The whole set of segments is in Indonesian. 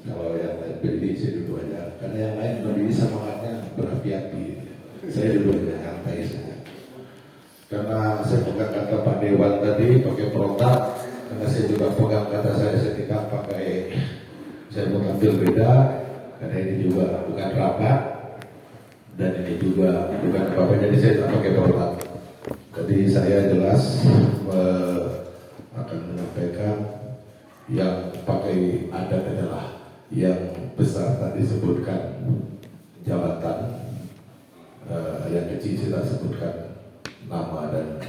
Kalau yang lain berdiri, saya duduk aja. Karena yang lain berdiri semangatnya berapi-api. Saya duduk aja, santai saja. Karena saya pegang kata Pak Dewan tadi pakai protap, karena saya juga pegang kata saya ketika pakai, saya mau tampil beda, karena ini juga bukan rapat dan ini juga bukan apa-apa, jadi saya tak pakai protap. Jadi saya jelas akan menyampaikan yang pakai adat adalah yang besar tadi sebutkan jabatan, yang kecil saya sebutkan nama dan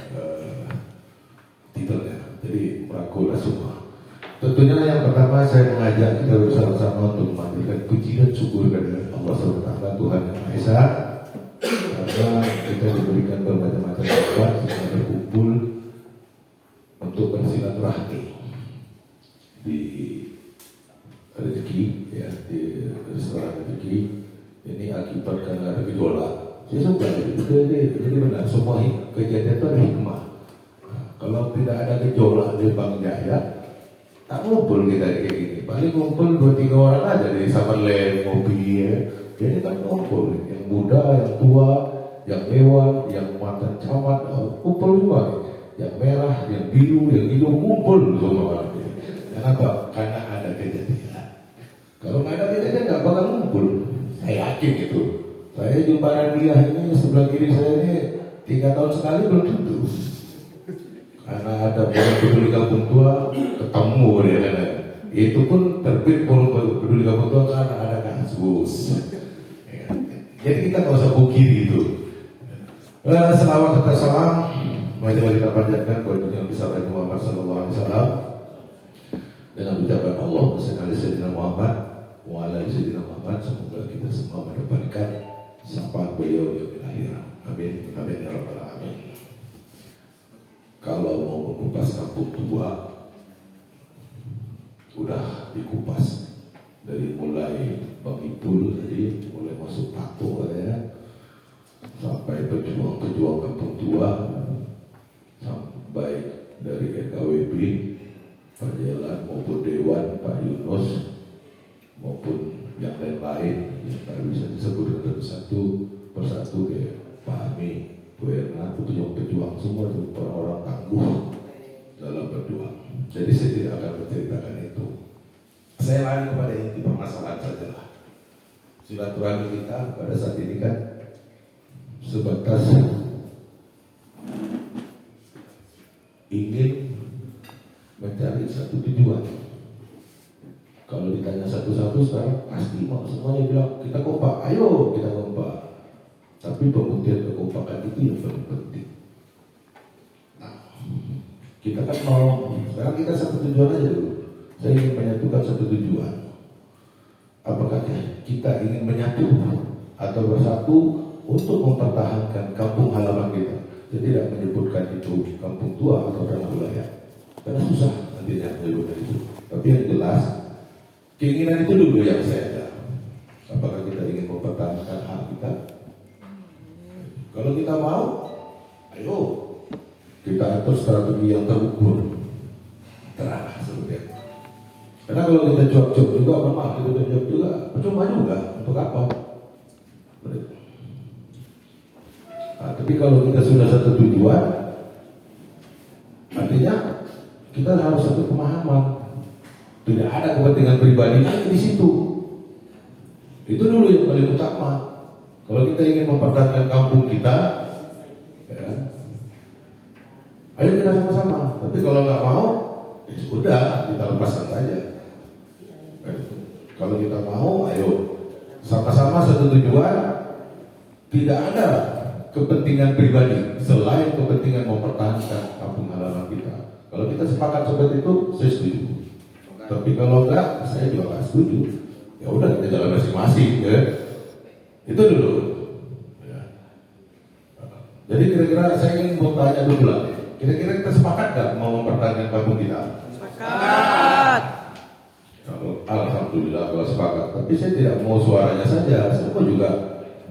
titelnya. Jadi merangkullah semua. Tentunya yang pertama saya mengajak kita bersama-sama untuk memanjatkan puji dan syukur kepada Allah SWT, Tuhan Yang Maha Esa, karena kita diberikan bermacam-macam nikmat kita berkumpul untuk bersilaturahmi di rezeki, ya, di restoran rezeki. Ini akibat karena ada gejolak. Saya suka jadi benar, semua kejadian itu ada hikmah. Kalau tidak ada gejolak di Bang Jaya, tak ngumpul kita kayak gini. Paling ngumpul 2-3 orang aja di Summerland, ngopi ya. Jadi kan ngumpul, yang muda, yang tua, yang dewan, yang mantan camat, kumpul semua. Yang merah, yang biru, yang hijau, kumpul semua. Kenapa? Karena ada kejadian. Kalau nggak ada kejadian nggak bakal ngumpul. Saya yakin itu. Saya jumpa Nadia ini sebelah kiri saya ini 3 tahun sekali belum tentu. Karena ada forum peduli kampung tua ketemu dia kan. Itu pun terbit forum peduli kampung tua karena ada kasus. Jadi kita nggak usah bukiri itu. Selawat serta salam mari kita panjatkan kepada Nabi besar Muhammad Sallallahu Alaihi Wasallam dengan ucapan Allah sekali Sayyidina Muhammad wa ala Sayyidina Muhammad, semoga kita semua mendapatkan syafaat beliau di akhirat. Amin. Amin ya rabbal alamin. Kalau mau mengupas kampung tua, udah dikupas dari mulai Bang Ipul tadi, mulai masuk Pato ya, sampai pejuang-pejuang kampung tua, sampai dari NKWB, Pak Jalan maupun Dewan, Pak Yunus maupun yang lain-lain yang tak bisa disebut satu persatu kayak Pak Ami, Bu Erna, pejuang-pejuang semua itu orang-orang tangguh dalam berjuang. Jadi saya tidak akan menceritakan itu. Saya lari kepada inti permasalahan saja lah. Silaturahmi kita pada saat ini kan sebatas ingin mencari satu tujuan. Kalau ditanya satu-satu sekarang pasti mau semuanya bilang kita kompak, ayo kita kompak. Tapi pembuktian kekompakan itu yang paling penting. Nah, kita kan mau sekarang kita satu tujuan aja dulu. Saya ingin menyatukan satu tujuan. Apakah kita ingin menyatu atau bersatu untuk mempertahankan kampung halaman kita? Saya tidak menyebutkan itu kampung tua atau tanah wilayah, karena susah nantinya menyebutkan itu. Tapi yang jelas keinginan itu dulu yang saya ada. Apakah kita ingin mempertahankan hak kita? Kalau kita mau, ayo kita atur strategi yang terukur, terarah seperti itu. Karena kalau kita cuap-cuap juga, memang kita cuap juga, percuma juga. Untuk apa? Nah, tapi kalau kita sudah satu tujuan, artinya kita harus satu pemahaman. Tidak ada kepentingan pribadi di situ. Itu dulu yang paling utama. Kalau kita ingin mempertahankan kampung kita, ya, ayo kita sama-sama. Tapi kalau nggak mau, ya sudah kita lepaskan saja. Kalau kita mau, ayo sama-sama satu tujuan. Tidak ada kepentingan pribadi selain kepentingan mempertahankan kampung halaman kita. Kalau kita sepakat seperti itu, saya setuju. Tapi kalau enggak, saya juga nggak setuju. Ya udah kita jalan masing-masing, ya. Itu dulu. Ya. Jadi kira-kira saya ingin mau tanya dulu lah. Kira-kira kita sepakat nggak mau mempertahankan kampung kita? Sepakat. Alhamdulillah kalau sepakat. Tapi saya tidak mau suaranya saja. Saya mau juga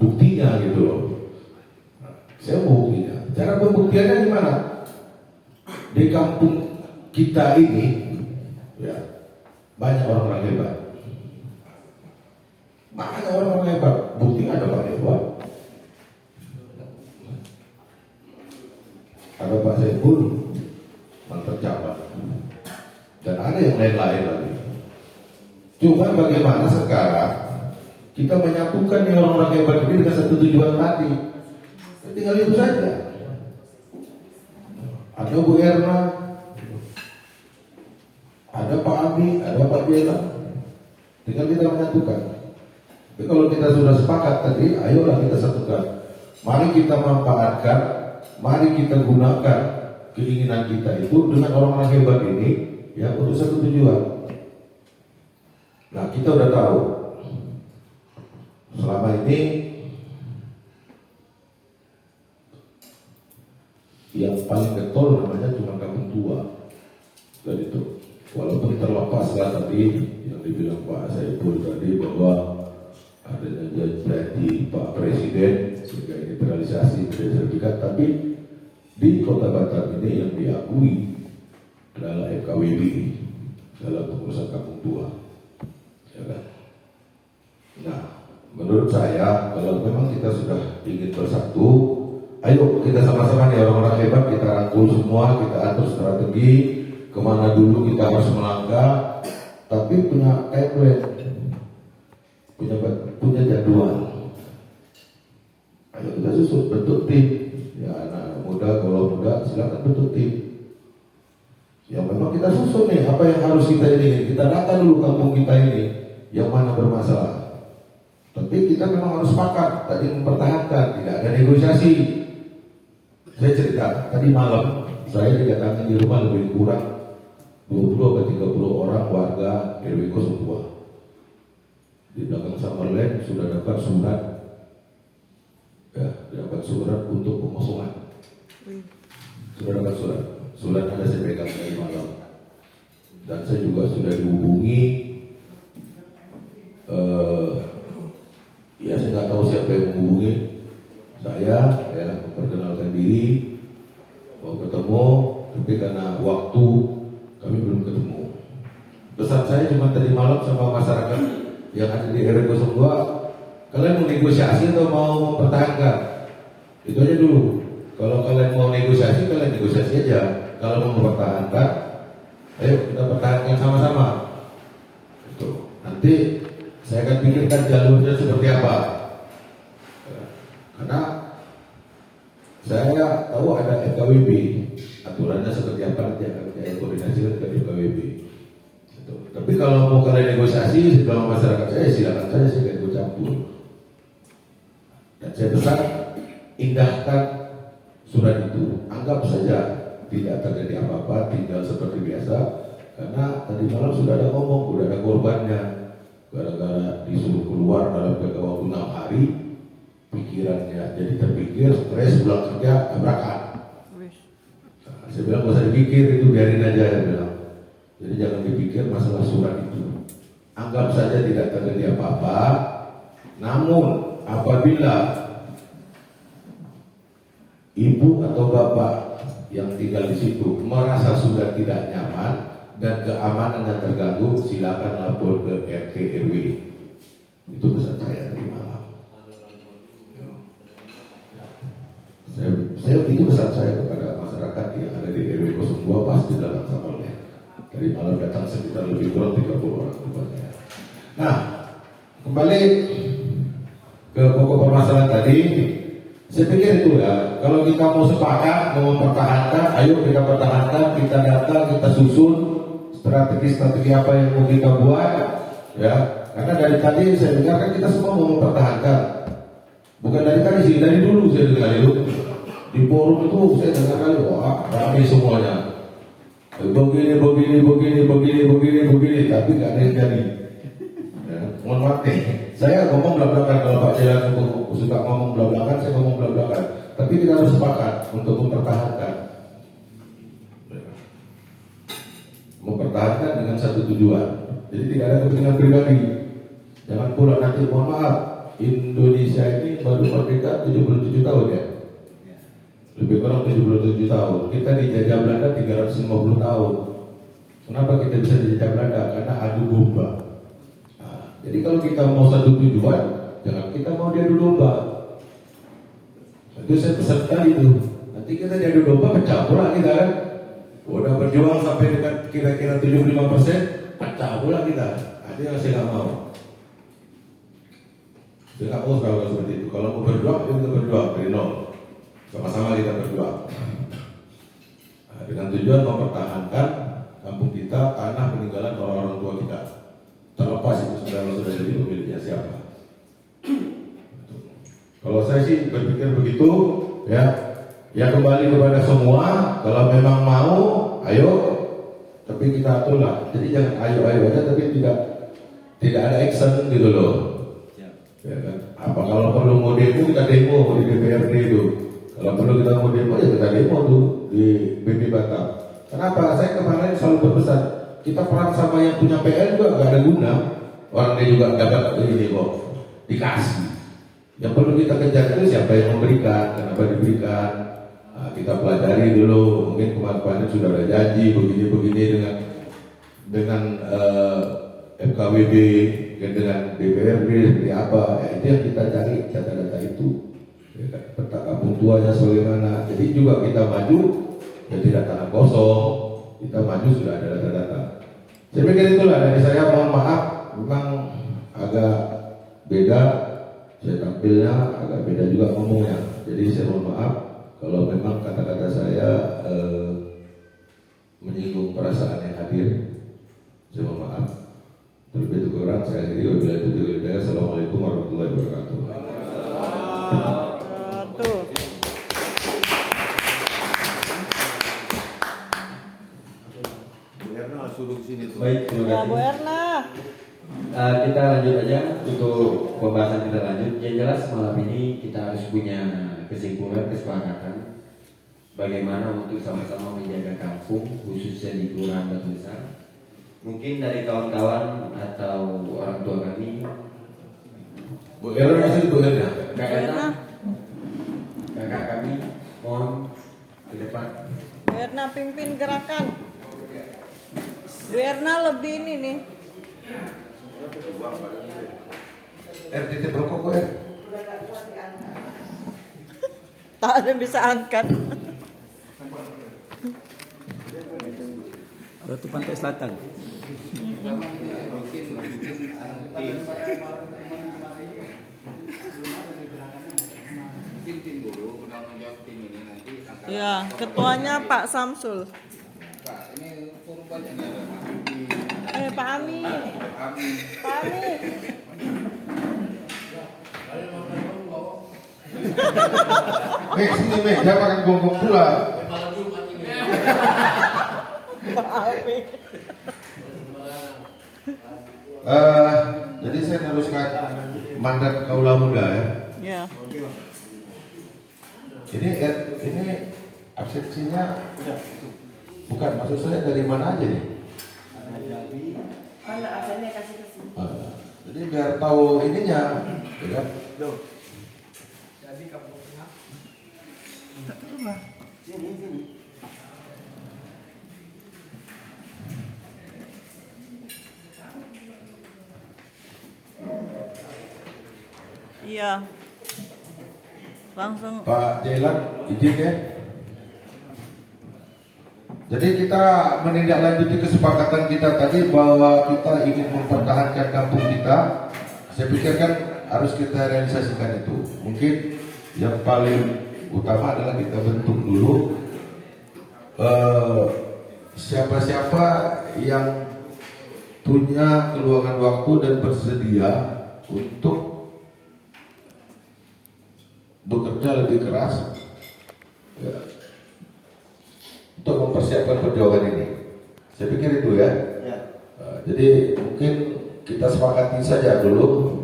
buktinya gitu loh. Saya mau buktinya. Cara pembuktiannya gimana? Di kampung kita ini, ya, banyak orang-orang hebat. Cuma bagaimana sekarang kita menyatukan nih orang-orang hebat ini dengan satu tujuan tadi. Tinggal itu saja. Ada Bu Erna, ada Pak Abi, ada Pak Bela. Tinggal kita menyatukan. Tapi kalau kita sudah sepakat tadi, ayolah kita satukan. Mari kita manfaatkan, mari kita gunakan keinginan kita itu dengan orang-orang hebat ini ya untuk satu tujuan. Nah, kita udah tahu selama ini yang paling getol namanya cuma kampung tua. Dan itu walaupun terlepas lah tadi yang dibilang Pak Saiful tadi bahwa adanya janji Pak Presiden sehingga ini terrealisasi dari sertifikat, tapi di Kota Batam ini yang diakui adalah FKWB dalam pengurusan kampung tua. Ya kan? Nah, menurut saya kalau memang kita sudah ingin bersatu, ayo kita sama-sama nih orang-orang hebat, kita rangkul semua, kita atur strategi kemana dulu kita harus melangkah, tapi punya template, punya jadwal. Ayo kita susun, bentuk tim. Ya anak muda, kalau muda silakan bentuk tim. Ya memang kita susun nih apa yang harus kita ini. Kita data dulu kampung kita ini yang mana bermasalah. Tapi kita memang harus sepakat tadi mempertahankan, tidak ada negosiasi. Saya cerita tadi malam saya dikatakan di rumah lebih kurang 20 atau 30 orang warga RW 02. Di belakang Summerland sudah dapat surat, ya, dapat surat untuk pengosongan. Sudah dapat surat ada saya pegang dari malam. Dan saya juga sudah dihubungi. Ya saya nggak tahu siapa yang menghubungi saya, ya memperkenalkan diri, mau ketemu, tapi karena waktu kami belum ketemu. Pesan saya cuma tadi malam sama masyarakat yang ada di RW 02, kalian mau negosiasi atau mau mempertahankan? Itu aja dulu. Kalau kalian mau negosiasi, kalian negosiasi aja. Kalau mau mempertahankan, ayo kita pertahankan sama-sama. Itu nanti saya akan pikirkan jalurnya seperti apa. Karena saya tahu ada FKWB, aturannya seperti apa nanti akan saya koordinasikan ke FKWB. Gitu. Tapi kalau mau kalian negosiasi dalam masyarakat saya, silakan saja, saya tidak ikut campur. Dan saya pesan, indahkan surat itu, anggap saja tidak terjadi apa-apa, tinggal seperti biasa. Karena tadi malam sudah ada ngomong, sudah ada korbannya. Gara-gara disuruh keluar dalam jangka waktu 6 hari, pikirannya jadi terpikir, stres, pulang kerja, tabrakan. Nah, saya bilang gak usah dipikir, itu biarin aja, saya bilang. Jadi jangan dipikir masalah surat itu. Anggap saja tidak terjadi apa-apa. Namun apabila ibu atau bapak yang tinggal di situ merasa sudah tidak nyaman dan keamanannya terganggu, silakan lapor ke RT RW. Itu pesan saya dari malam. Saya itu pesan saya kepada masyarakat yang ada di RW 02 pasti dalam samarnya. Dari malam datang sekitar lebih kurang 30 orang rupanya. Nah, kembali ke pokok permasalahan tadi. Saya pikir itu ya, kalau kita mau sepakat, mau mempertahankan, ayo kita pertahankan, kita data, kita susun strategi-strategi apa yang mau kita buat, ya. Karena dari tadi saya dengar kan kita semua mau mempertahankan. Bukan dari tadi sih, dari dulu saya dengar itu. Di forum itu saya dengar kali, wah ramai semuanya. Begini, tapi nggak ada yang jadi. Ya, mohon maaf nih, saya ngomong belak-belakan, kalau Pak Jalan suka ngomong belak-belakan, saya ngomong belak-belakan. Tapi kita harus sepakat untuk mempertahankan. Mempertahankan dengan satu tujuan. Jadi tidak ada kepentingan pribadi. Jangan pula nanti, mohon maaf, Indonesia ini baru merdeka 77 tahun ya. Lebih kurang 77 tahun. Kita dijajah Belanda 350 tahun. Kenapa kita bisa dijajah Belanda? Karena adu domba. Nah, jadi kalau kita mau satu tujuan, jangan kita mau diadu domba. Itu saya pesan tadi itu. Nanti kita diadu domba, pecah pula kita kan. Udah berjuang sampai dengan kira-kira 75%, pecah pula kita. Ada yang saya nggak mau. Saya nggak mau kalau seperti itu. Kalau mau berjuang, kita berjuang dari nol. Sama-sama kita berjuang. Nah, dengan tujuan mempertahankan kampung kita, tanah peninggalan orang-orang tua kita. Terlepas itu sudah jadi pemiliknya siapa. Kalau saya sih berpikir begitu, ya. Ya kembali kepada semua. Kalau memang mau, ayo. Tapi kita aturlah. Jadi jangan ayo aja, tapi tidak ada action gitu loh. Ya kan? Apa kalau perlu mau demo, kita demo di DPRD itu. Kalau perlu kita mau demo, ya kita demo tuh di BP Batam. Kenapa? Saya kemarin selalu berpesan, kita perang sama yang punya PL juga gak ada guna. Orang dia juga dapat ini kok dikasih. Yang perlu kita kejar itu siapa yang memberikan, kenapa diberikan. Nah, kita pelajari dulu. Mungkin kemarin sudah ada janji begini dengan FKWB, dengan DPRD seperti apa. Ya, itu yang kita cari data-data itu. Ya, peta kampung tuanya bagaimana. Jadi juga kita maju, ya tidak tanah kosong. Kita maju sudah ada data-data. Saya pikir itulah dari saya. Mohon maaf, memang agak beda. Saya tampilnya agak beda juga ngomongnya. Jadi saya mohon maaf kalau memang kata-kata saya menyinggung perasaan yang hadir. Saya mohon maaf. Terlebih kurang saya akhiri. Wabillahi taufiq wal hidayah. Assalamualaikum warahmatullahi wabarakatuh. Baik, terima Ya, kasih. Bu Erna. Kita lanjut aja untuk pembahasan kita lanjut. Yang jelas malam ini kita harus punya kesimpulan, kesepakatan bagaimana untuk sama-sama menjaga kampung, khususnya di Kelurahan Batu Besar. Mungkin dari kawan-kawan atau orang tua kami, Bu Erna masih Bu Erna. Kak Erna, kakak kami, mohon ke depan. Bu Erna pimpin gerakan. Bu Erna lebih ini nih. RTT Prokoko ya. Tak ada yang bisa angkat. Ratu Pantai Selatan. Ya, ketuanya Pak Samsul. Pak Ami. Pak Ami. Sini dia makan gonggong pula. Pak Ami. Jadi saya meneruskan mandat Kaula Muda ya. Ya. Ini absensinya bukan, maksud saya dari mana aja nih? Jadi biar tahu ininya, ya kan? Iya. Langsung. Pak Jelan, izin ya. Jadi kita menindaklanjuti kesepakatan kita tadi bahwa kita ingin mempertahankan kampung kita. Saya pikir kan harus kita realisasikan itu. Mungkin yang paling utama adalah kita bentuk dulu siapa-siapa yang punya keluangan waktu dan bersedia untuk bekerja lebih keras ya, untuk mempersiapkan perjuangan ini. Saya pikir itu ya. Jadi mungkin kita sepakati saja dulu.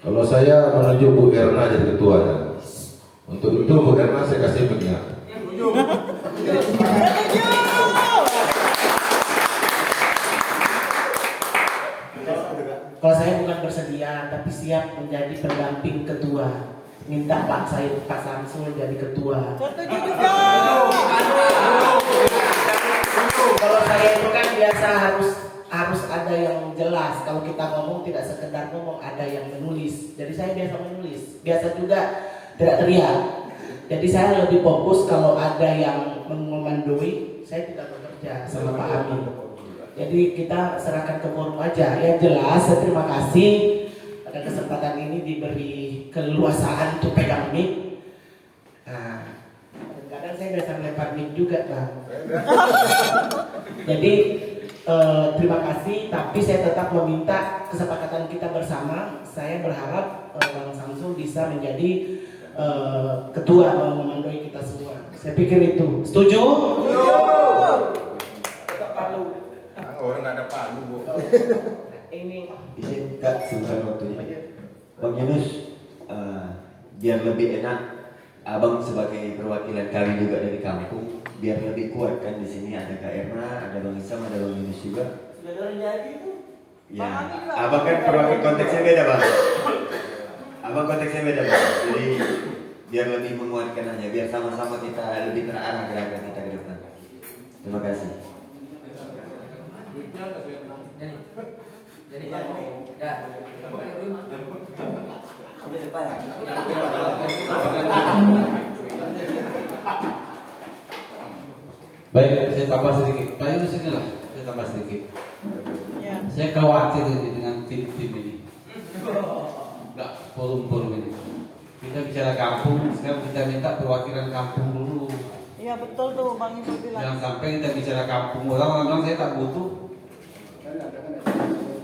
Kalau saya menuju Bu Erna jadi ketuanya. Untuk itu Bu Erna saya kasih pengingat. Kalau saya bukan bersedia, tapi siap menjadi pendamping ketua. Minta Pak Samsul jadi ketua. Setuju juga. Kalau saya itu kan biasa harus ada yang jelas. Kalau kita ngomong tidak sekedar ngomong, ada yang menulis. Jadi saya biasa menulis. Biasa juga tidak teriak. Jadi saya lebih fokus kalau ada yang mengomandoi, saya tidak bekerja sama Pak Amin. Jadi kita serahkan ke forum aja. Yang jelas, saya terima kasih pada kesempatan ini diberi keleluasaan untuk pegang mic. Nah, kadang saya biasa melempar mic juga, Bang. Jadi terima kasih, tapi saya tetap meminta kesepakatan kita bersama. Saya berharap Bang Samsul bisa menjadi ketua memandoi kita semua. Saya pikir itu. Setuju? Tetap Palu. Orang nggak ada palu, Bu. Ini Izin Kak, sebentar waktunya. Bang Yunus, biar lebih enak, Abang sebagai perwakilan kami juga dari kampung, biar lebih kuat kan di sini ada Kak Erna, ada Bang Isam, ada Bang Yunus juga. sudah jadi itu. Ya, Abang kan perwakilan konteksnya beda Bang. Abang konteksnya beda Bang. Jadi biar lebih menguatkan aja, biar sama-sama kita lebih terarah gerakan kita ke depan. Terima kasih. Baik, saya tambah sedikit. Pak Yunus ini lah, saya tambah sedikit. Ya. Saya khawatir ini dengan tim-tim ini. Enggak, forum-forum ini. Kita bicara kampung, sekarang kita minta perwakilan kampung dulu. Iya betul tuh Bang Ibu bilang. Jangan sampai kita bicara kampung, orang bilang saya tak butuh.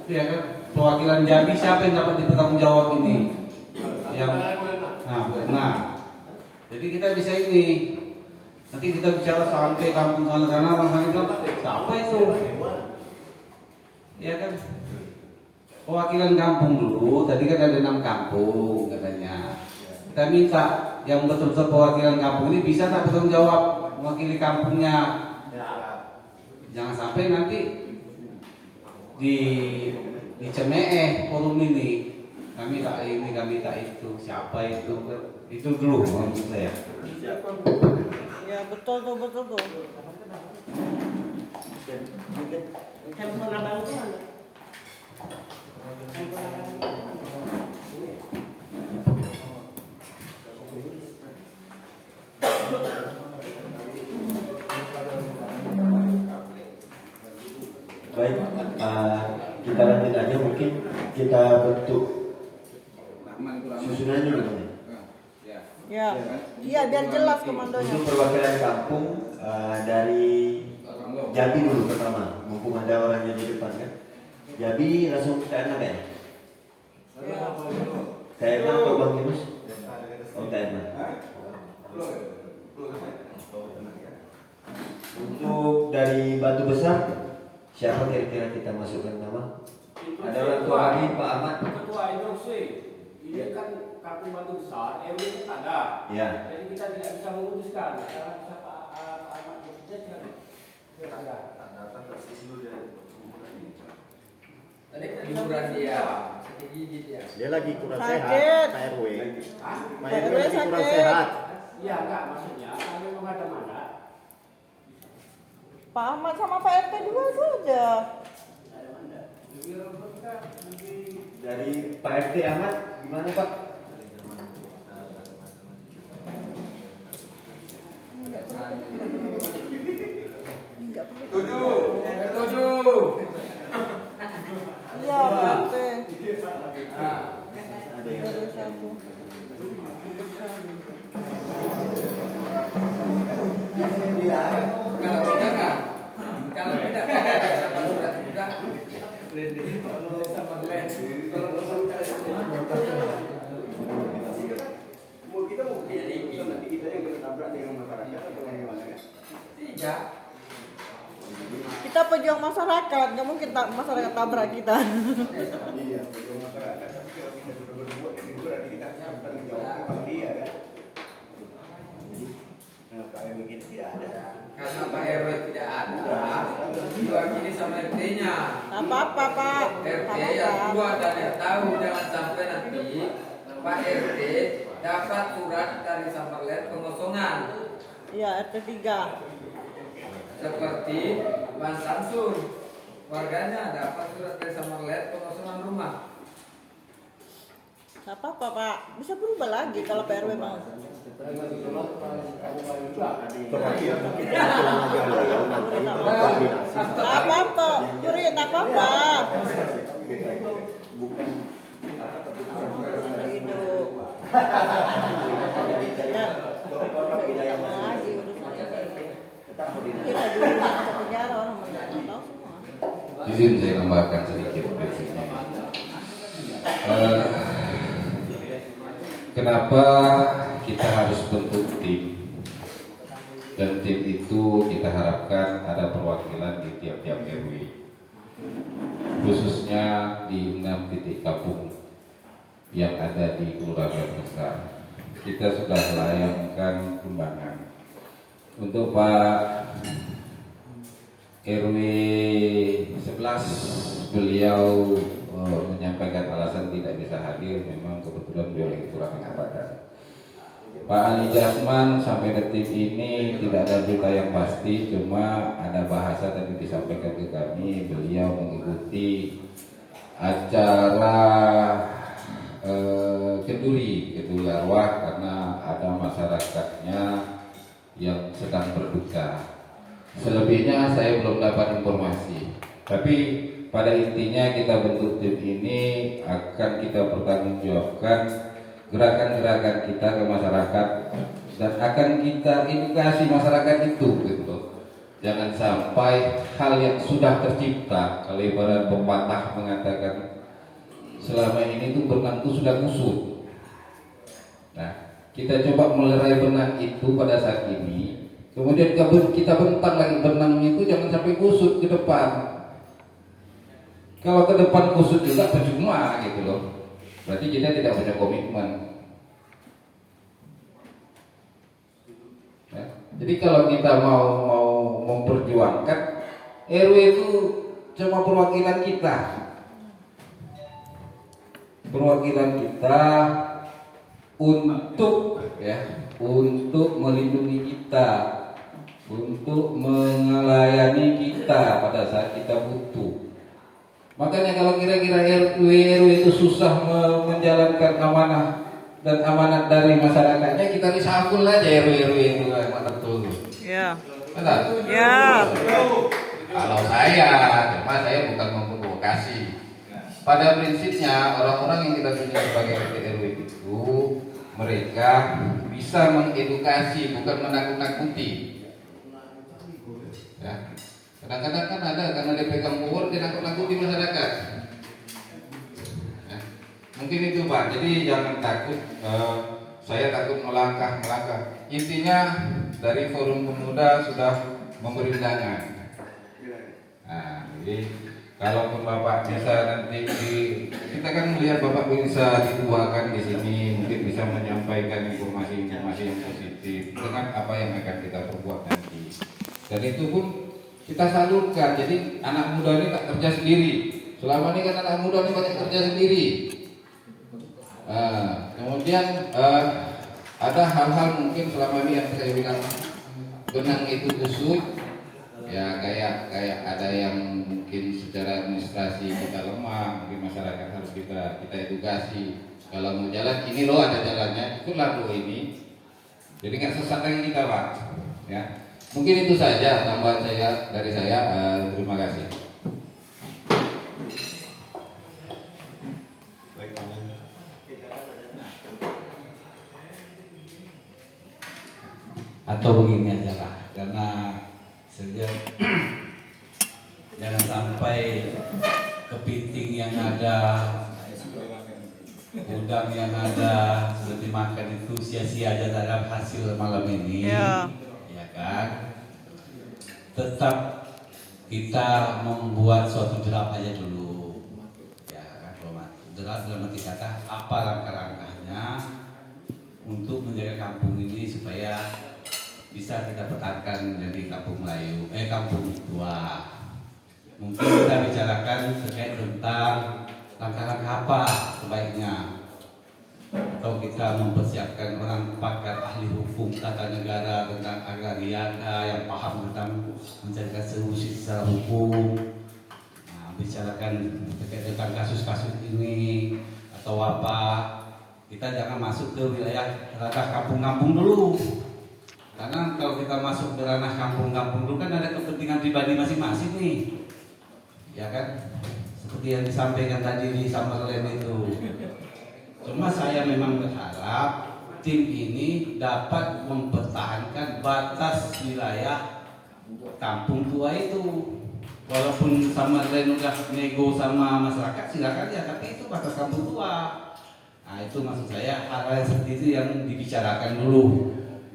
Iya kan, perwakilan Jambi siapa yang dapat dipertanggungjawab ini? Yang, nah, jadi kita bisa ini. Nanti kita bicara sampai kampung sana-sana, orang sana bilang, siapa itu? Iya kan? Perwakilan kampung dulu, tadi kan ada 6 kampung katanya. Kita minta yang betul-betul perwakilan kampung ini bisa tak bertanggung jawab mewakili kampungnya. Jangan sampai nanti di CME forum ini kami tak ini, kami tak itu, siapa itu dulu menurut saya. Ya betul tuh. Handphone abang itu mana? Baik, kita lanjut aja, mungkin kita bentuk susunannya dulu. Ya. Iya biar jelas komandonya. Untuk perwakilan kampung dari Jambi dulu pertama, mumpung ada orangnya di depan kan. Jambi langsung ke Erna kan? Ke Erna atau Bang Yunus? Oh, ke Erna. Untuk dari Batu Besar, siapa kira-kira kita masukkan nama? Ada orang tua kami, Pak Ahmad. Ketua itu sih, ini kan kampung Batu Besar, RW itu ada. Ya. Jadi kita tidak bisa memutuskan. Karena bisa Pak Ahmad bekerja kan. Ada. Tadi liburan dia, sakit gigi dia. Dia lagi kurang Sakit. sehat, Pak RW. Hah? Pak Pak RW RW lagi kurang sakit. sehat. Iya enggak, maksudnya kami mengada-ngada. Pak Ahmad sama Pak RT juga saja. Dari Pak RT Ahmad, gimana Pak? Tujuh. Iya Pak RT. Nah, Baru satu. kalau tidak kan? Kalau tidak kan? Kalau sudah tidak, sama lain. Kita mau nanti kita yang kita tabrak dengan masyarakat atau bagaimana kan? Tidak. Kita pejuang masyarakat, nggak mungkin masyarakat tabrak kita. Iya, untuk masyarakat. Tapi kalau kita sudah berbuat itu berarti kita harus bertanggung jawab kepada dia kan. Jadi Pak RW kita tidak ada. Karena Pak RW tidak ada, diwakili sama RT-nya. Apa-apa Pak. RT yang tua dan yang tahu, jangan sampai nanti Pak RT dapat surat dari Samperlet pengosongan Iya RT 3. seperti Bang Samsul, warganya dapat surat dari Samperlet pengosongan rumah. Nggak apa-apa Pak, bisa berubah lagi kalau Pak RW mau. Perwakilan mungkin yang mengajar Tak apa-apa, Puri, tak apa-apa. Hidup. Ya. Sama lagi, Kira dulu masuk penjara orang nggak tahu semua. Izin saya tambahkan sedikit basicnya. Kenapa kita harus bentuk tim? Dan tim itu kita harapkan ada perwakilan di tiap-tiap RW, khususnya di 6 titik kampung yang ada di kelurahan besar. Kita sudah layangkan undangan untuk Pak RW 11. Beliau menyampaikan alasan tidak bisa hadir, memang kebetulan beliau lagi kurang enakan. Pak Ali Jasman sampai detik ini tidak ada berita yang pasti, cuma ada bahasa tadi disampaikan ke kami, beliau mengikuti acara kenduri arwah karena ada masyarakatnya yang sedang berduka. Selebihnya saya belum dapat informasi, tapi pada intinya kita bentuk tim ini akan kita pertanggungjawabkan gerakan-gerakan kita ke masyarakat dan akan kita edukasi masyarakat itu gitu. Jangan sampai hal yang sudah tercipta, kalau ibarat pepatah mengatakan selama ini tuh benang itu sudah kusut. Nah, kita coba melerai benang itu pada saat ini, kemudian kita bentang lagi benang itu, jangan sampai kusut ke depan. Kalau ke depan kusut juga percuma gitu loh. Berarti kita tidak punya komitmen. Ya. Jadi kalau kita mau memperjuangkan, RW itu cuma perwakilan kita. Perwakilan kita untuk melindungi kita, untuk melayani kita pada saat kita butuh. Makanya kalau kira-kira RW itu susah menjalankan amanah dan amanat dari masyarakatnya, kita reshuffle aja RW itu mana betul. Ya. Benar? Ya. Kalau cuma saya bukan memprovokasi. Pada prinsipnya orang-orang yang kita punya sebagai RW itu mereka bisa mengedukasi, bukan menakut-nakuti. Ya. Kadang-kadang kan ada karena dia pegang power dia nakut-nakuti masyarakat. Ya. Mungkin itu Pak. Jadi jangan takut. Saya takut melangkah. Intinya dari Forum Pemuda sudah memberi undangan. Nah, jadi kalaupun Bapak bisa nanti kita kan melihat Bapak bisa dituakan di sini, mungkin bisa menyampaikan informasi-informasi yang positif dengan apa yang akan kita perbuat nanti. Dan itu pun kita salurkan. Jadi anak muda ini tak kerja sendiri. Selama ini kan anak muda ini banyak kerja sendiri. Kemudian ada hal-hal mungkin selama ini yang saya bilang benang itu kusut. Ya kayak ada yang mungkin secara administrasi kita lemah, mungkin masyarakat harus kita edukasi. Kalau mau jalan ini loh ada jalannya, itu lalu ini. Jadi nggak sesat lagi kita Pak. Ya. Mungkin itu saja tambahan dari saya. Terima kasih. Atau begini aja lah, karena jangan sampai kepiting yang ada, udang yang ada, sudah dimakan itu sia-sia aja dalam hasil malam ini. Ya. Kan tetap kita membuat suatu draft aja dulu, ya kan, draft dalam arti kata apa langkah-langkahnya untuk menjaga kampung ini supaya bisa kita pertahankan jadi kampung Melayu, kampung tua. Mungkin kita bicarakan terkait tentang langkah-langkah apa sebaiknya, atau kita mempersiapkan orang pakar ahli hukum tata negara tentang agrarian yang paham tentang mencarikan solusi secara hukum, bicarakan terkait tentang kasus-kasus ini atau apa. Kita jangan masuk ke wilayah ranah kampung-kampung dulu, Karena kalau kita masuk ke ranah kampung-kampung dulu kan ada kepentingan pribadi masing-masing nih, ya kan? Seperti yang disampaikan tadi di Summerland itu. Cuma saya memang berharap tim ini dapat mempertahankan batas wilayah kampung tua itu. Walaupun Summerland udah nego sama masyarakat, silakan ya, tapi itu batas kampung tua. Nah itu maksud saya, hal-hal yang seperti itu yang dibicarakan dulu.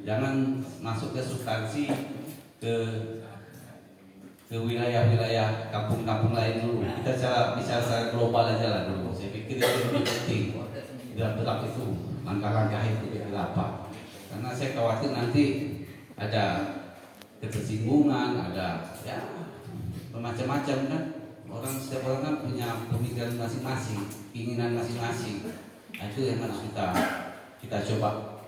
Jangan masuk ke substansi ke wilayah-wilayah kampung-kampung lain dulu. Kita bicara secara global aja lah dulu. Saya pikir itu lebih penting. Dalam tetap itu langkah-langkah itu jadi apa? Karena saya khawatir nanti ada ketersinggungan, ada ya macam-macam kan. Setiap orang kan punya pemikiran masing-masing, keinginan masing-masing. Nah, itu yang harus kita coba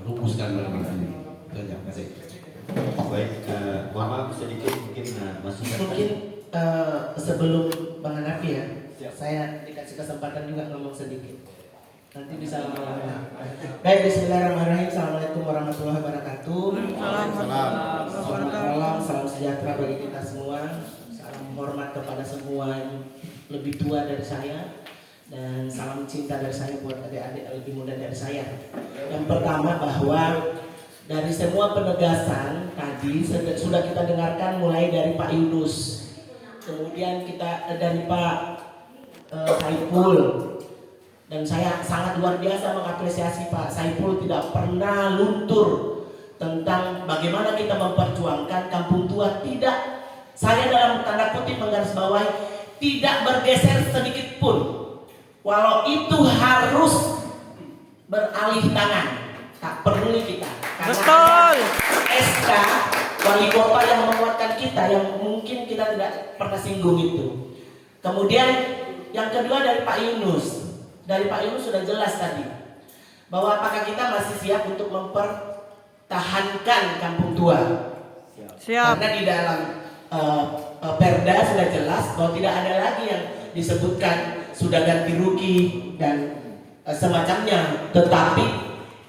rumuskan dalam hal ini. Terima kasih. Baik, mohon maaf sedikit mungkin masukan. Mungkin sebelum Bang Hanafi ya, saya dikasih kesempatan juga ngomong sedikit. Nanti bisa lama-lama. Baik, bismillahirrahmanirrahim. Assalamualaikum warahmatullahi wabarakatuh. Salam sejahtera bagi kita semua. Salam hormat kepada semua yang lebih tua dari saya. Dan salam cinta dari saya buat adik-adik yang lebih muda dari saya. Yang pertama bahwa dari semua penegasan tadi sudah kita dengarkan mulai dari Pak Yunus, kemudian kita dari Pak Saiful, dan saya sangat luar biasa mengapresiasi Pak Saiful tidak pernah luntur tentang bagaimana kita memperjuangkan kampung tua. Tidak, saya dalam tanda kutip menggarisbawahi tidak bergeser sedikit pun. Walau itu harus beralih tangan, tak peduli kita. Karena Betul. SK wali kota yang menguatkan kita, yang mungkin kita tidak pernah singgung itu. Kemudian yang kedua dari Pak Yunus. Dari Pak Yunus sudah jelas tadi bahwa apakah kita masih siap untuk mempertahankan kampung tua. Siap. Karena di dalam Perda sudah jelas bahwa tidak ada lagi yang disebutkan sudah ganti rugi dan semacamnya, tetapi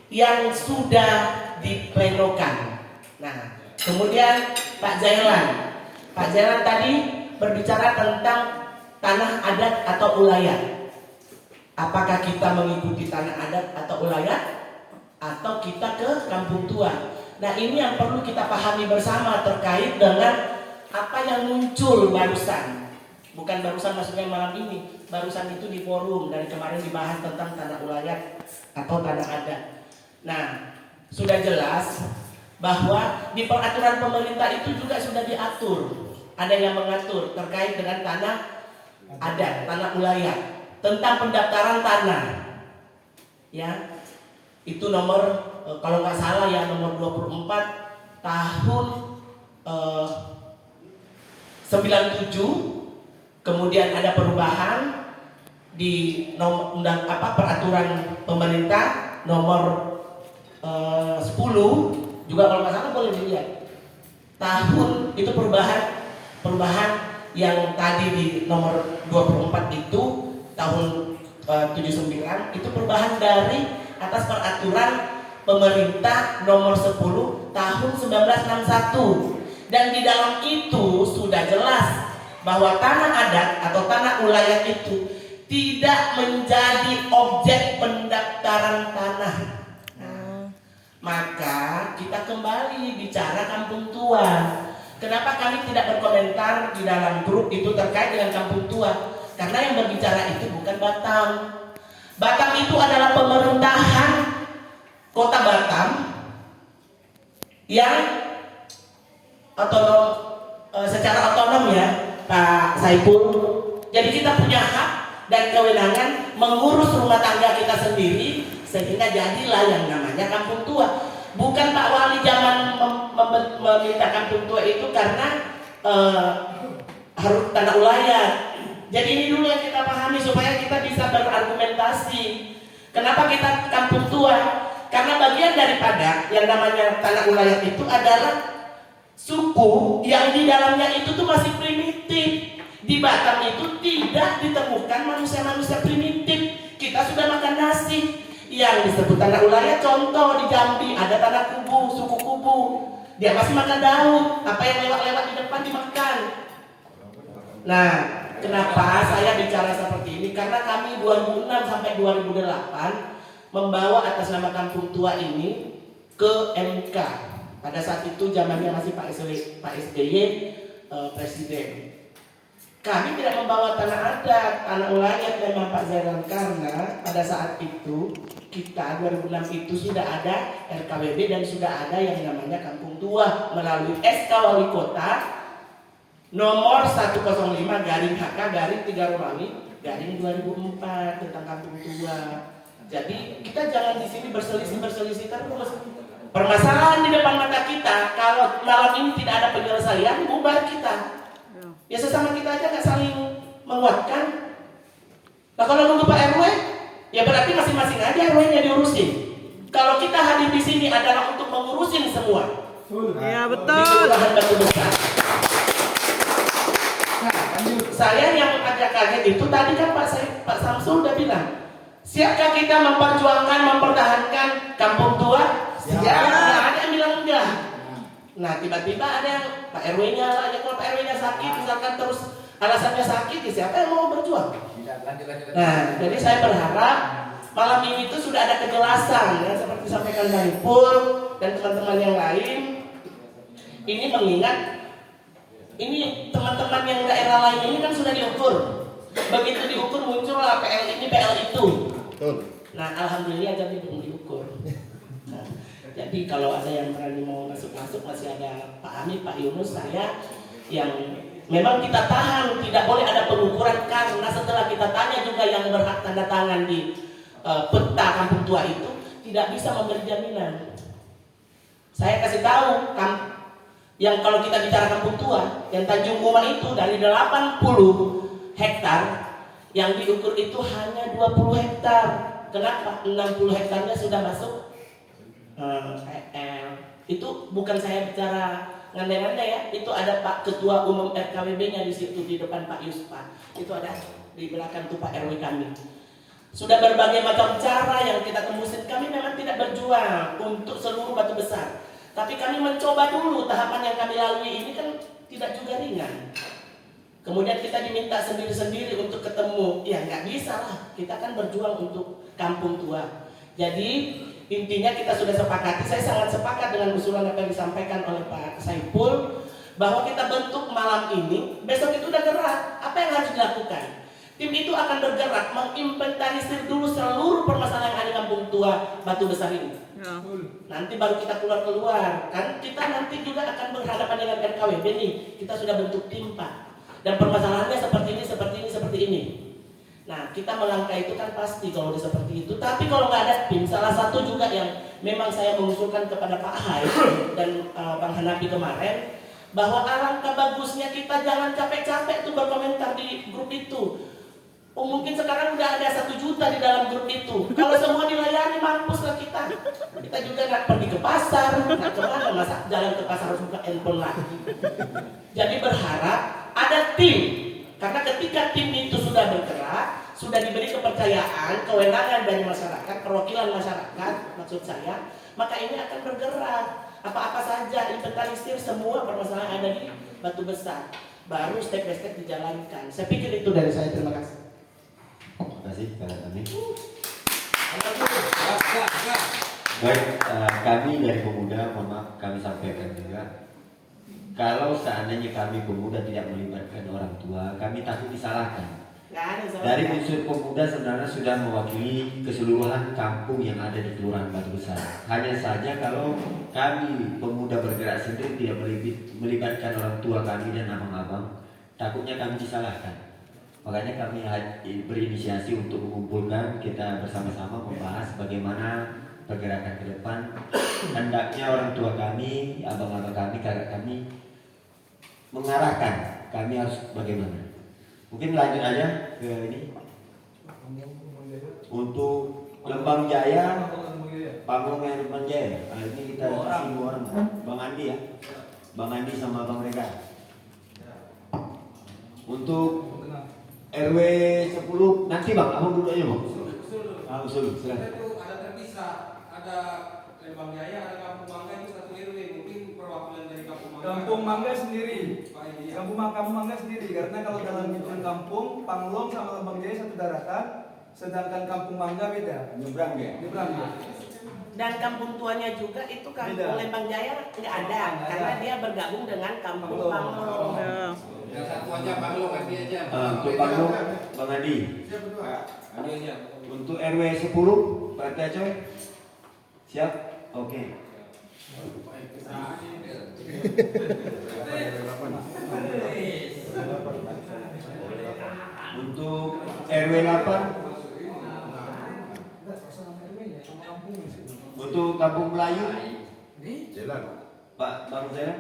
yang sudah diplenokan. Nah, kemudian Pak Jailan tadi berbicara tentang tanah adat atau ulayat. Apakah kita mengikuti tanah adat atau ulayat atau kita ke kampung tua? Nah, ini yang perlu kita pahami bersama terkait dengan apa yang muncul barusan. Bukan barusan maksudnya malam ini, barusan itu di forum dari kemarin dibahas tentang tanah ulayat atau tanah adat. Nah, sudah jelas bahwa di peraturan pemerintah itu juga sudah diatur, ada yang mengatur terkait dengan tanah adat, tanah ulayat, tentang pendaftaran tanah. Ya, itu nomor kalau nggak salah ya nomor 24 tahun 97. Kemudian ada perubahan di peraturan pemerintah nomor 10 juga kalau nggak salah boleh dilihat tahun itu perubahan yang tadi di nomor 24 itu tahun 79 itu perubahan dari atas peraturan pemerintah nomor 10 tahun 1961, dan di dalam itu sudah jelas bahwa tanah adat atau tanah ulayat itu tidak menjadi objek pendaftaran tanah. Nah, maka kita kembali bicara kampung tua. Kenapa kami tidak berkomentar di dalam grup itu terkait dengan kampung tua? Karena yang berbicara itu bukan Batam. Batam itu adalah pemerintahan kota Batam yang secara otonom ya, Pak Saiful. Jadi kita punya hak dan kewenangan mengurus rumah tangga kita sendiri, sehingga jadilah yang namanya kampung tua. Bukan Pak Wali zaman meminta kampung tua itu karena harus tanah ulayat. Jadi ini dulu yang kita pahami supaya kita bisa berargumentasi. Kenapa kita kampung tua? Karena bagian daripada yang namanya tanah ulayat itu adalah suku yang di dalamnya itu tuh masih primitif. Di Batam itu tidak ditemukan manusia-manusia primitif. Kita sudah makan nasi. Yang disebut tanah ulayat, contoh di Jambi ada tanah kubu, suku kubu. Dia masih makan daun, apa yang lewat-lewat di depan dimakan. Nah, kenapa saya bicara seperti ini? Karena kami 2006 sampai 2008 membawa atas nama Kampung Tua ini ke MK. Pada saat itu zamannya masih Pak SBY presiden. Kami tidak membawa tanah adat, tanah ulayat memang Pak Zainal, karena pada saat itu kita 2006 itu sudah ada RKWB dan sudah ada yang namanya Kampung Tua melalui SK Wali Kota nomor 105/HK/3 tentang Kampung Tua. Jadi kita jangan di sini berselisih terus. Permasalahan di depan mata kita, kalau malam ini tidak ada penyelesaian, bubar kita. Ya sesama kita aja nggak saling menguatkan. Nah kalau nunggu Pak RW, ya berarti masing-masing aja RW-nya diurusin. Kalau kita hadir di sini adalah untuk mengurusin semua. Ya Di betul. Kelurahan Batu Besar. Saya yang agak kaget itu tadi kan Pak Samsul udah bilang, siapkah kita memperjuangkan, mempertahankan Kampung Tua? Siap. Nggak ada yang bilang enggak. Nah tiba-tiba ada yang Pak RW-nya aja, kalau Pak RW-nya sakit misalkan terus alasannya sakit, ya siapa yang mau berjuang? Nah jadi saya berharap malam ini itu sudah ada kejelasan ya, seperti disampaikan Bang Pul dan teman-teman yang lain. Ini mengingat ini teman-teman yang daerah lain ini kan sudah diukur. Begitu diukur muncullah PL ini PL itu. Nah alhamdulillah jadi belum diukur. Nah, jadi kalau ada yang berani mau masuk-masuk, masih ada Pak Hamid, Pak Yunus, saya yang memang kita tahan, tidak boleh ada pengukuran, karena setelah kita tanya juga yang berhak tanda tangan di peta Kampung Tua itu tidak bisa memberi jaminan. Saya kasih tahu yang kalau kita bicara Kampung Tua, yang Tanjung Uma itu dari 80 hektar yang diukur itu hanya 20 hektar. Kenapa? 60 hektarnya sudah masuk itu bukan saya bicara ngandai-ngandai ya, itu ada Pak Ketua Umum RKWB-nya di situ di depan Pak Yuspa, itu ada di belakang tuh Pak RW kami. Sudah berbagai macam cara yang kita tembusin. Kami memang tidak berjuang untuk seluruh Batu Besar, tapi kami mencoba dulu. Tahapan yang kami lalui ini kan tidak juga ringan. Kemudian kita diminta sendiri-sendiri untuk ketemu, ya nggak bisa lah. Kita kan berjuang untuk Kampung Tua. Jadi intinya kita sudah sepakati, saya sangat sepakat dengan usulan apa yang disampaikan oleh Pak Saiful, bahwa kita bentuk malam ini, besok itu udah gerak. Apa yang harus dilakukan? Tim itu akan bergerak menginventarisir dulu seluruh permasalahan yang ada di Kampung Tua Batu Besar ini. Ya. Nanti baru kita keluar. Kan kita nanti juga akan berhadapan dengan RKWB nih. Kita sudah bentuk tim Pak. Dan permasalahannya seperti ini. Nah, kita melangkah itu kan pasti kalau udah seperti itu. Tapi kalau nggak ada tim, salah satu juga yang memang saya mengusulkan kepada Pak Hai dan Bang Hanapi kemarin, bahwa alangkah bagusnya kita jangan capek-capek tuh berkomentar di grup itu. Oh, mungkin sekarang udah ada 1 juta di dalam grup itu. Kalau semua dilayani, mampus lah kita. Kita juga nggak pergi ke pasar, nggak kemana, masa jalan ke pasar harus buka handphone lagi. Jadi berharap ada tim. Karena ketika tim itu sudah bergerak, sudah diberi kepercayaan, kewenangan dari masyarakat, perwakilan masyarakat, maksud saya, maka ini akan bergerak. Apa-apa saja, inventarisir semua permasalahan yang ada di Batu Besar. Baru step by step dijalankan. Saya pikir itu dari saya. Terima kasih. Terima kasih Pak Amin. Baik, kami dari pemuda, mohon maaf kami sampaikan juga. Kalau seandainya kami pemuda tidak melibatkan orang tua, kami takut disalahkan. Dari unsur pemuda sebenarnya sudah mewakili keseluruhan kampung yang ada di Kelurahan Batu Besar. Hanya saja kalau kami pemuda bergerak sendiri tidak melibatkan orang tua kami dan abang-abang, takutnya kami disalahkan. Makanya kami berinisiasi untuk mengumpulkan, kita bersama-sama membahas bagaimana pergerakan ke depan. Hendaknya orang tua kami, abang-abang kami, kakak kami mengarahkan kami harus bagaimana. Mungkin lanjut aja ke ini. Untuk Lembang Jaya, Panggung Lembang Jaya. Ini kita kasih 2 orang, Bang Andi ya, Bang Andi sama Bang Rega. Untuk RW 10 nanti Bang, abang dulu aja Bang. Usul, silakan. bisa ada Lembang Jaya, ada Kampung Mangga itu satu RW, mungkin perwakilan dari Kampung Mangga. Kampung Mangga sendiri. Pak Edi, ya. Kampung Mangga sendiri karena kalau dalam hitungan kampung Panglong sama Lembang Jaya satu daratan, sedangkan Kampung Mangga beda. Nyebrang ya. Nyebrang ya. Dan kampung tuanya juga itu kampung Beda. Lembang Jaya nggak ada karena dia bergabung dengan kampung Panglong. Ya. Yang satu aja Bang Lo kasih aja. Untuk Panglong, Bang Adi. Adi aja. Untuk RW 10, Pak RT Coy. Siap? Oke. Untuk RW 8, untuk Kampung Melayu, Jalan. Pak Bang Zera,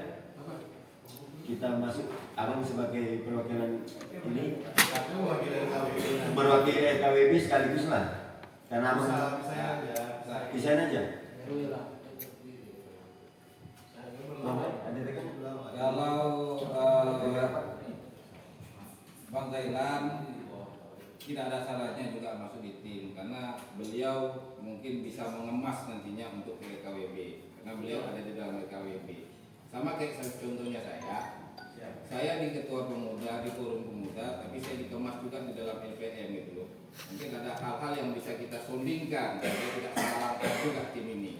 kita masuk abang sebagai perwakilan ini, mewakili RKWB sekaligus lah, karena abang bisa aja. Kalau Bang Zailan tidak ada salahnya juga masuk di tim karena beliau mungkin bisa mengemas nantinya untuk RKWB karena beliau ada di dalam RKWB. Sama kayak contohnya saya di ketua pemuda, di forum pemuda, tapi saya dikemas juga di dalam LPM gitu loh. Mungkin ada hal-hal yang bisa kita sondingkan, saya tidak salah juga tim ini.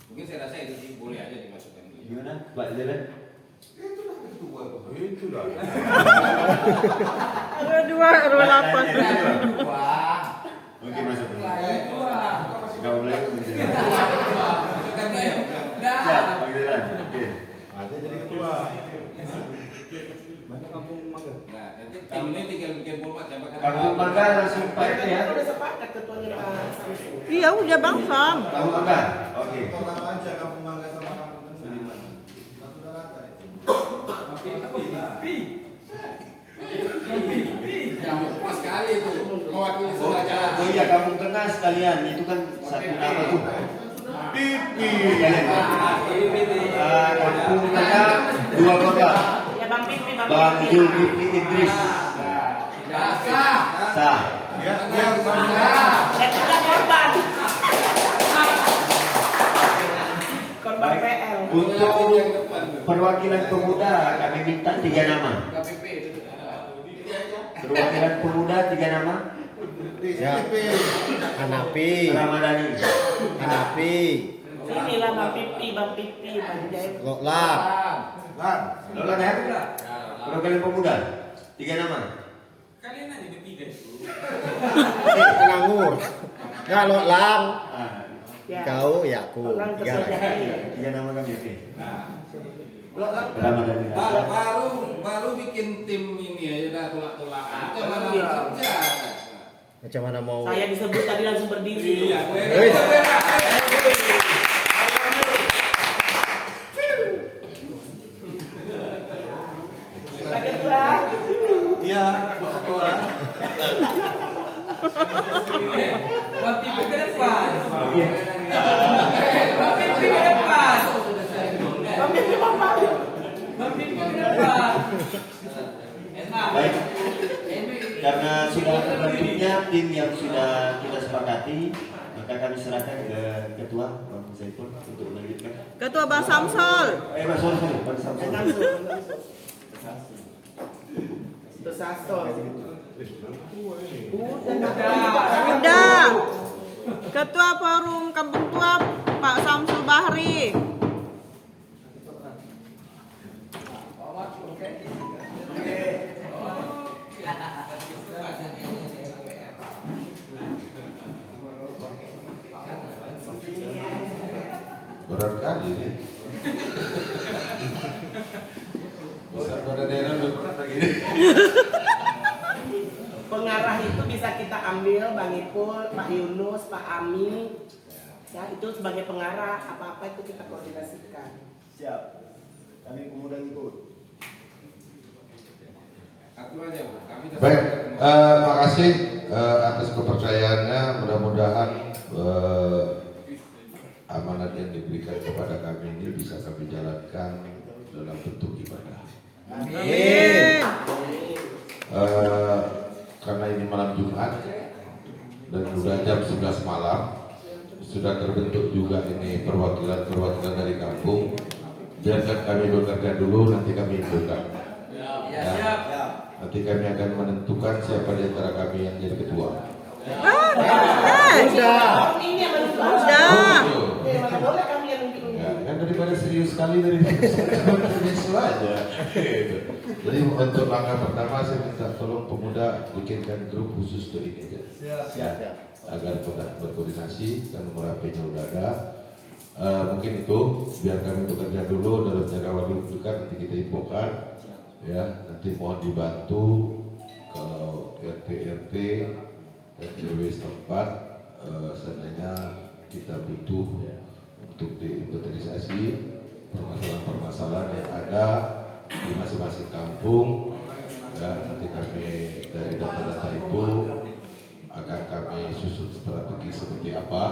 Mungkin saya rasa itu boleh aja dimasukkan dulu. Gimana, Pak Zera? Itulah. RW 2, RW 8. Oke, masuk. Gak boleh. Siap, Pak Zera. Oke. Ada jadi ketua. Kampung Mangga. Nah, nanti tim ini tinggal bikin format sampai ke Kampung Mangga langsung Pak RT ya. Udah sepakat ketuanya Pak Samsul. Iya udah Bang Sam. Kampung Mangga. Oke. Orang aja Kampung Mangga sama Kampung Tengah. Satu daratan. yang pas sekali itu mewakili semua jalan. Oh iya, Kampung Tengah sekalian. Itu kan satu nama tuh. Pipi. Kampung Tengah, 2 kota. Ya Bang Pipi, Bang Zulkifli Idris. Sah. Ya, yang mana? Dan juga korban. Korban Baik. PL. Untuk perwakilan pemuda kami minta 3 nama. Perwakilan pemuda 3 nama. Ya. Hanapi, Ramadhani. Hanapi, Inilah Bang Pipi, Bang Jaya. Loklap, Lan. Lolan ya? Perwakilan pemuda 3 nama. Kalian aja bertiga. Nganggur. Ya Loklap, Ah, Ya. kau ya aku. Orang Tiga lagi. tersedia. 3 nama kami. Oke. Baru Ramadhani. baru bikin tim ini aja dah tolak-tolakan. Itu mana Iya. kerja. Macam mana mau? Saya disebut tadi langsung berdiri. Iya, Wih. Pak Ketua. Iya, ketua. Bang Pipi ke depan. Oke. Bang Pipi ke depan. Bang Pipi, Bapak. Bang Pipi ke depan. Baik. Karena sudah terbentuknya tim yang sudah kita sepakati, maka kami serahkan ke ketua Bang Zaitun untuk melanjutkan. Ketua Bang Samsul. Sorry, Bang Samsul. Bersasor. Udah. Ketua Forum Kampung Tua Pak Samsul Bahri. Berat kali ini. Bisa pada daerah udah pernah begini. Pengarah itu bisa kita ambil Bang Ipul, Pak Yunus, Pak Ami. Ya, itu sebagai pengarah, apa-apa itu kita koordinasikan. Siap. Kami pemuda ikut. Satu aja, Bu. Kami tetap Baik, ketemu. makasih atas kepercayaannya. Mudah-mudahan amanat yang diberikan kepada kami ini bisa kami jalankan dalam bentuk ibadah. Amin. Karena ini malam Jumat dan sudah jam 11 malam, sudah terbentuk juga ini perwakilan dari kampung. Biarkan kami bekerja dulu, nanti kami infokan. Nanti kami akan menentukan siapa di antara kami yang jadi ketua. Ini yang Udah. mana boleh kami yang Ya, kan daripada serius sekali dari serius aja. Gitu. Jadi untuk langkah pertama saya minta tolong pemuda bikinkan grup khusus untuk ini aja. Ya, agar berkoordinasi dan nomor HP-nya udah ada. Mungkin itu biar kami bekerja dulu dalam jangka waktu dekat, nanti kita infokan. Ya, nanti mohon dibantu kalau RT dan RW setempat seandainya kita butuh untuk diinventarisasi permasalahan-permasalahan yang ada di masing-masing kampung. Ya, nanti kami dari data-data itu akan kami susun strategi seperti apa.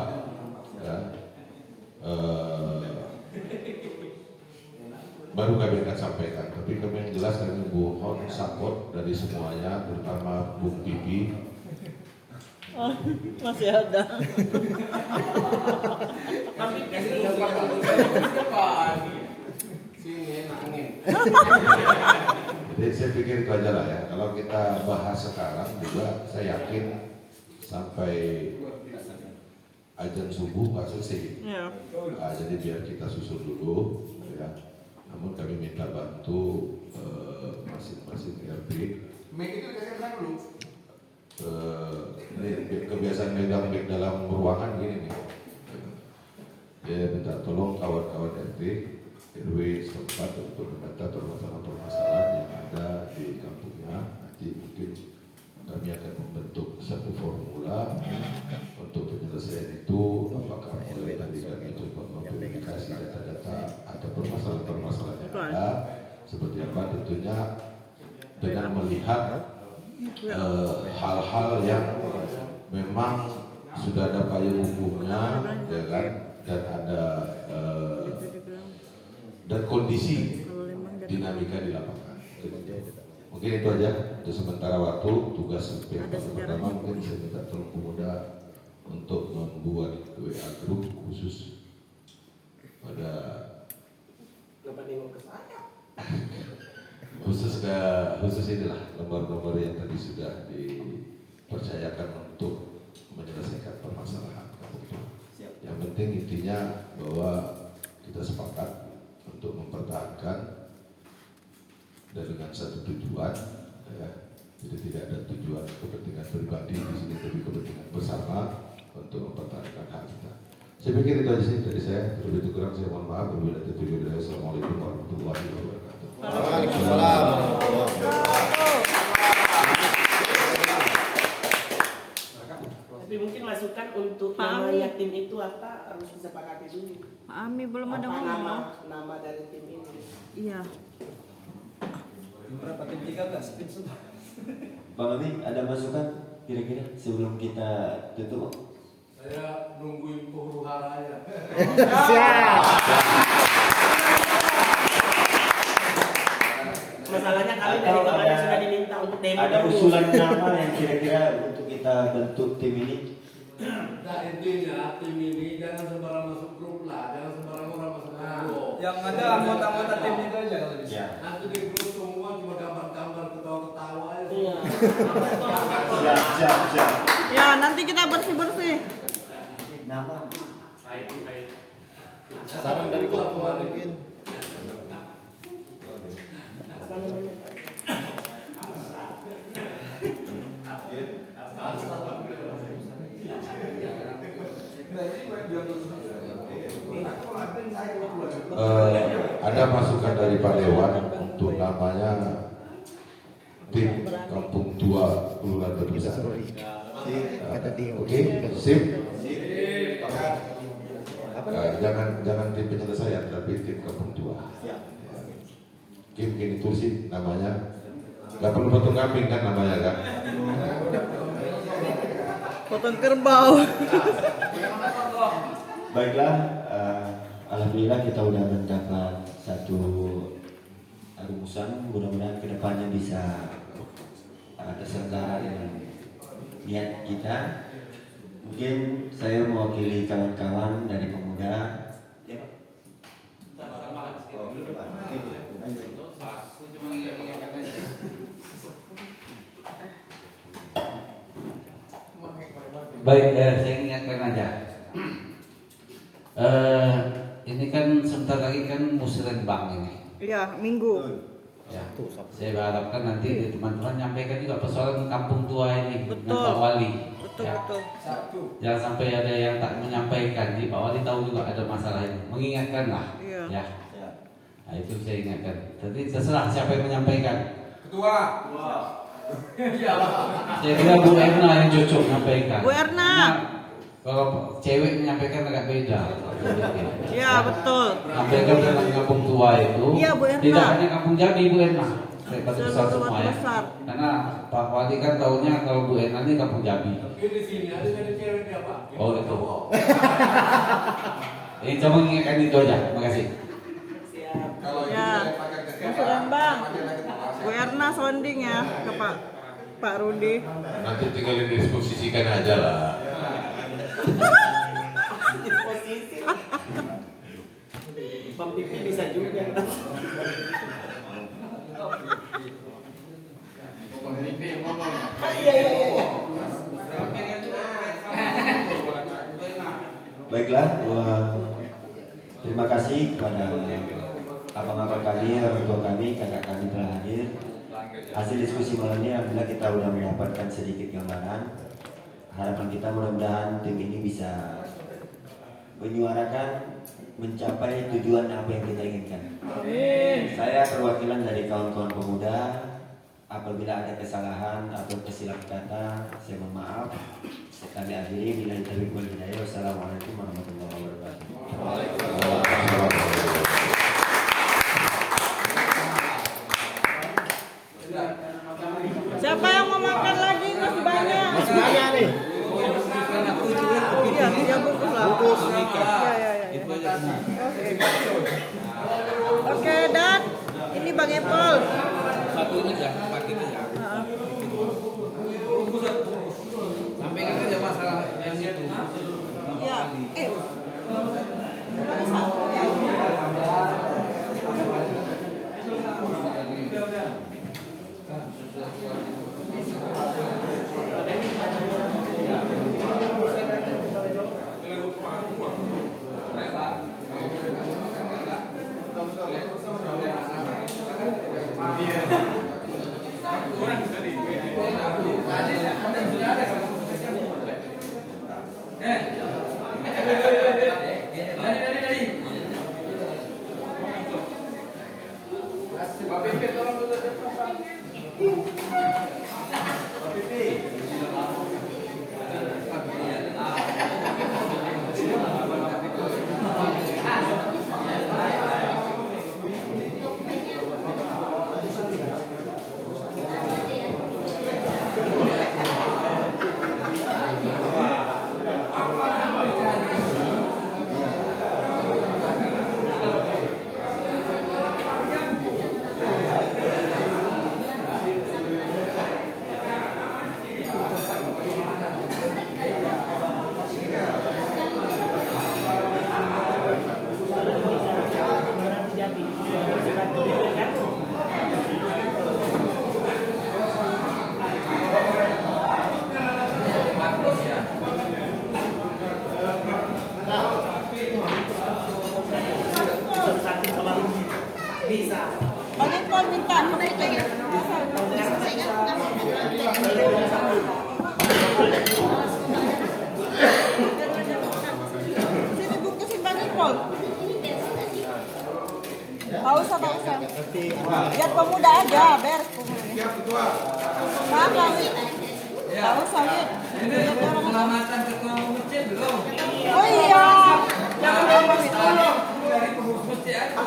Ya. Baru kami akan sampaikan, tapi kami yang jelas kami mohon support dari semuanya, terutama Bung Pipi. Oh, masih ada. Tapi sini nangin. Jadi saya pikir itu aja lah ya. Kalau kita bahas sekarang juga, saya yakin sampai azan subuh nggak selesai. Ya. Nah, jadi biar kita susun dulu, ya. Namun kami minta bantu masing-masing RT. Mic itu dikasih apa dulu? Ini kebiasaan megang mic dalam ruangan gini nih. Ya minta tolong kawan-kawan RT, RW setempat untuk mendata permasalahan-permasalahan yang ada di kampungnya. Nanti mungkin kami akan membentuk satu formula untuk penyelesaian itu. Apakah mulai tadi kami coba memverifikasi data-data atau permasalahan-permasalahan yang ada seperti apa, tentunya dengan melihat hal-hal yang memang sudah ada payung hukumnya, ya kan, dan ada dan kondisi dinamika di lapangan. Mungkin itu aja untuk sementara waktu. Tugas pertama mungkin saya minta tolong pemuda untuk membuat WA group khusus pada khusus inilah nomor-nomor yang tadi sudah dipercayakan untuk menyelesaikan permasalahan. Yang penting intinya bahwa kita sepakat untuk mempertahankan dan dengan satu tujuan, ya. Jadi tidak ada tujuan kepentingan pribadi di sini, tapi kepentingan bersama untuk mempertahankan hak kita. Saya pikir itu aja sih dari saya. Lebih kurang saya mohon maaf. Assalamualaikum warahmatullahi wabarakatuh. Waalaikumsalam. Tapi mungkin masukan untuk Pak nama Ami. tim itu apa harus disepakati dulu. Pak Ami belum ada Apa ngomong. nama dari tim ini? Iya. Berapa tim 13? Tim sudah. Bang Ami, ada masukan kira-kira sebelum kita tutup? Saya nungguin huru hara aja. Siap. Masalahnya kami dari kemarin sudah diminta untuk demo. Ada usulan nama yang kira-kira untuk kita bentuk tim ini? Nah intinya tim ini jangan sembarang masuk grup lah, jangan sembarang orang masuk grup. Yang ada anggota-anggota tim itu aja kalau bisa. Ya. Nanti di grup semua cuma gambar-gambar ketawa-ketawa aja. Iya. Siap. Ya, nanti kita bersih-bersih. Nama? Saran dari ketua mungkin. Apa namanya? Ada masukan dari Pak Dewan untuk namanya tim Kampung Tua Kelurahan Berbesar. Oke, sip. Jangan tim penyelesaian, tapi tim Kampung Tua. Mungkin itu sih namanya. Gak perlu potong kambing kan namanya kan? Potong kerbau. Baiklah, alhamdulillah kita sudah mendapat satu rumusan. Mudah-mudahan kedepannya bisa terselenggara dengan niat kita. Mungkin saya mewakili kawan-kawan dari pemuda. Ya, Pak. Baik, saya ingatkan aja. Ini kan sebentar lagi kan musrenbang ini. Iya, Minggu. Ya, saya harapkan nanti teman-teman nyampaikan juga persoalan kampung tua ini dengan Betul. Pak Wali. Betul, Ya. betul. Jangan sampai ada yang tak menyampaikan. Jadi Pak Wali tahu juga ada masalah ini. Mengingatkan lah. Iya. Ya. Nah, itu saya ingatkan. Jadi terserah siapa yang menyampaikan. Ketua. Saya kira Bu Erna yang cocok menyampaikan. Bu Erna. Nah, kalau cewek menyampaikan agak beda. Iya, betul. Sampaikan tentang kampung tua itu. Iya, Bu Erna. Tidak hanya kampung Jambi, Bu Erna. Saya besar Seluruh semua ya. besar. Karena Pak Wali kan tahunya kalau Bu Erna ini kampung Jambi. Di sini ada cewek dia Pak. Oh itu. Ini cuma mengingatkan itu aja. Terima kasih. Kalau Ya. Musrenbang. Bu Erna sounding ya ke Pak Rudi. Nanti tinggal didisposisikan aja lah. Bang Pipi bisa juga. Baiklah, terima kasih kepada abang-abang kami, orang tua kami, kakak kami telah hadir. Hasil diskusi malam ini alhamdulillah kita sudah mendapatkan sedikit gambaran. Harapan kita mudah-mudahan tim ini bisa menyuarakan, mencapai tujuan apa yang kita inginkan. Saya perwakilan dari kawan-kawan pemuda. Apabila ada kesalahan atau kesilap kata, saya mohon maaf. Sekali akhiri, bila taufiq wal hidayah. Wassalamualaikum warahmatullahi wabarakatuh. Siapa yang mau makan lagi? Masih banyak. Masih banyak nih. Iya, 3 bungkus lah. Iya. Oke, dan ini Bang Epol. Satu ini ya, pakai ini ya. Sampaikan aja masalah yang itu. Ya. Bang Epol minta. Sini bungkusin Bang Epol. Gak usah. Biar pemuda aja, beres pemuda. Gak usah, Wid. Pengamatan ketua masjid belum. Oh iya. Jangan Wid. Dari pengurus masjid ada.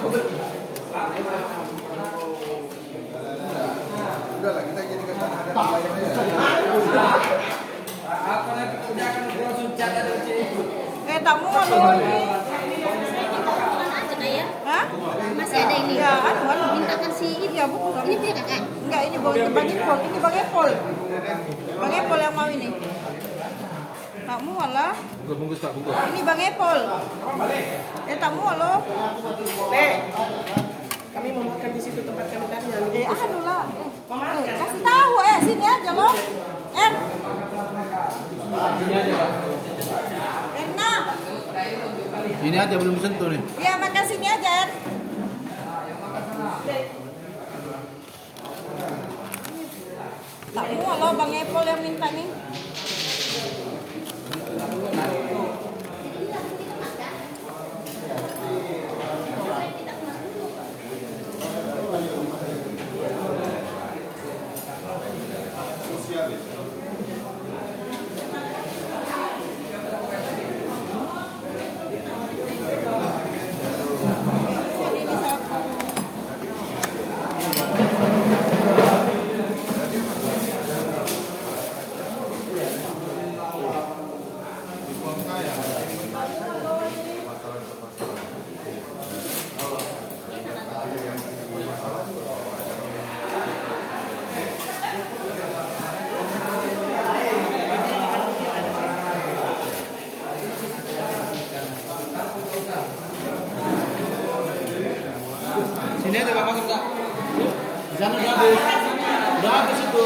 Udahlah kita jadikan ada Apa lagi kerjakan langsung cat ada cikgu. Tak mau loh ini. Hah? Masih ada ini. Ya, anu. Mintakan si itu. Iya, buku. Ini punya kakak. Enggak, ini Bang Epol. Ini Bang Epol. Bang Epol yang mau ini. Tak mual lah. Bungkus Pak, bungkus. Ini Bang Epol. Tak mual loh. Nek, kami mau makan di situ tempat kami tadi. Aduh lah. Mau makan? Kasih tahu sini aja loh. Erna. Ini aja belum sentuh nih. Ya makan sini aja. Tak mual loh Bang Epol yang minta nih. Sini aja Pak, masuk Kak. Di sana udah habis. Udah habis itu.